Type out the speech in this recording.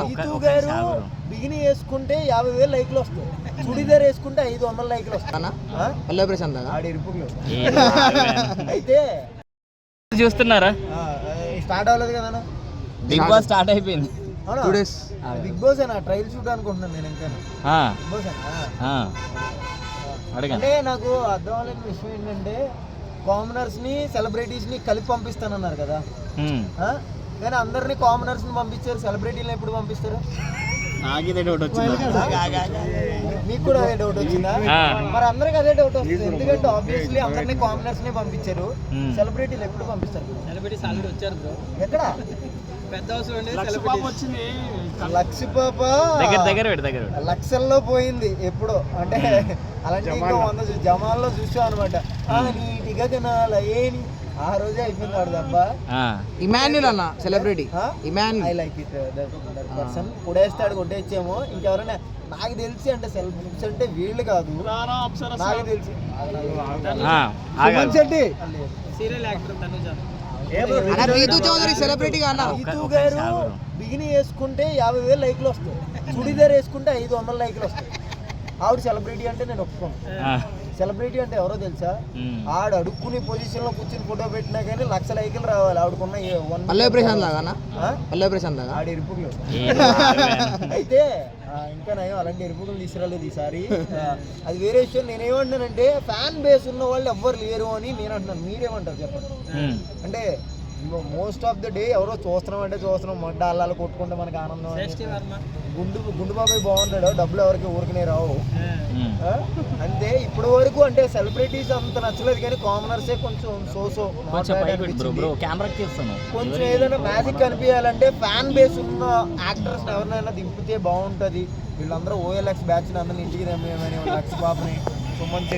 రీతు గారు బిగిని వేసుకుంటే 50,000 లైక్లు వస్తాయి, చుడిదార్ వేసుకుంటే 500 లైక్లు వస్తాయి. అయితే చూస్తున్నారా? స్టార్ట్ అవ్వలేదు కదా, బిగ్ బాస్ స్టార్ట్ అయిపోయింది. బిగ్ బాస్ అయినా ట్రయల్ షూట్ అనుకుంటున్నాను నేను ఇంకా. బిగ్ బాస్ అంటే నాకు అర్థం అవ్వలేని విషయం ఏంటంటే, కామనర్స్ ని సెలబ్రిటీస్ ని కలిపి పంపిస్తానన్నారు కదా, కానీ అందరినీ కామనర్స్ ని పంపించారు, సెలబ్రిటీలను ఎప్పుడు పంపిస్తారు? నాకే డౌట్ వచ్చింది. మీకు కూడా అదే డౌట్ వచ్చిందా? మరి అందరికి అదే డౌట్ వస్తుంది, ఎందుకంటే ఆబ్వియస్లీ అందరినీ కామనర్స్ ని పంపించారు, సెలబ్రిటీలు ఎప్పుడు పంపిస్తారు? సెలబ్రిటీస్ ఆల్రెడీ వచ్చారు బ్రో. ఎక్కడ? పెద్ద లక్ష పాప లక్షల్లో పోయింది ఎప్పుడో, అంటే అలాంటి ఇంకా 100 జమాల్లో చూసాం అనమాట. నీటిగా తినాల ఏని ఆ రోజే అయిపోయింది వాడు తప్ప. ఇమాన్యుల్ అన్న celebrity, I like it that person. కొడేస్తాడు కొట్టేచ్చేమో. ఇంకెవరైనా నాకు తెలిసి అంటే సెలబ్రిటీస్ అంటే వీళ్ళు కాదు, నాకు తెలిసి Suman Shetty serial actor Tanuja. Rithu Chowdary celebrity గా. రీతు గారు బిగిని వేసుకుంటే 50,000 లైక్లు వస్తాయి, చుడిదార్ వేసుకుంటే 500 లైక్లు వస్తాయి. ఆవిడ సెలబ్రిటీ అంటే నేను ఒప్పుకోను. సెలబ్రిటీ అంటే ఎవరో తెలుసా? ఆడు అడుక్కుని పొజిషన్ లో కూర్చుని ఫోటో పెట్టినా కానీ 1,00,000 లైకులు రావాలి ఆవిడకున్న. ఆడి ఎరుపులు అయితే ఇంకా నయం అలాంటి ఎరుపులు తీసుకురాలేదు ఈసారి. అది వేరే విషయం. నేనేమంటున్నానంటే, ఫ్యాన్ బేస్ ఉన్న వాళ్ళు ఎవ్వరు లేరు అని నేను అంటున్నాను. మీరేమంటారు చెప్పండి? అంటే మోస్ట్ ఆఫ్ ద డే ఎవరో చూస్తున్నాం మడ్డ అల్లాలు కొట్టుకుంటే మనకి ఆనందం. గుండు బాబాయ్ బాగుంటాడు, డబ్బులు ఎవరికి ఊరికనే రావు అంతే. ఇప్పటి వరకు అంటే సెలబ్రిటీస్ అంత నచ్చలేదు, కానీ కామనర్సే కొంచెం కొంచెం ఏదైనా మ్యాజిక్ కనిపించాలంటే ఫ్యాన్ బేస్ ఉన్న యాక్టర్స్ ఎవరినైనా దింపితే బాగుంటది. వీళ్ళందరూ OLX బ్యాచ్ అందరిని ఇంటికి తెమ్మని లక్ష బాబుని, సుమన్ శెట్టి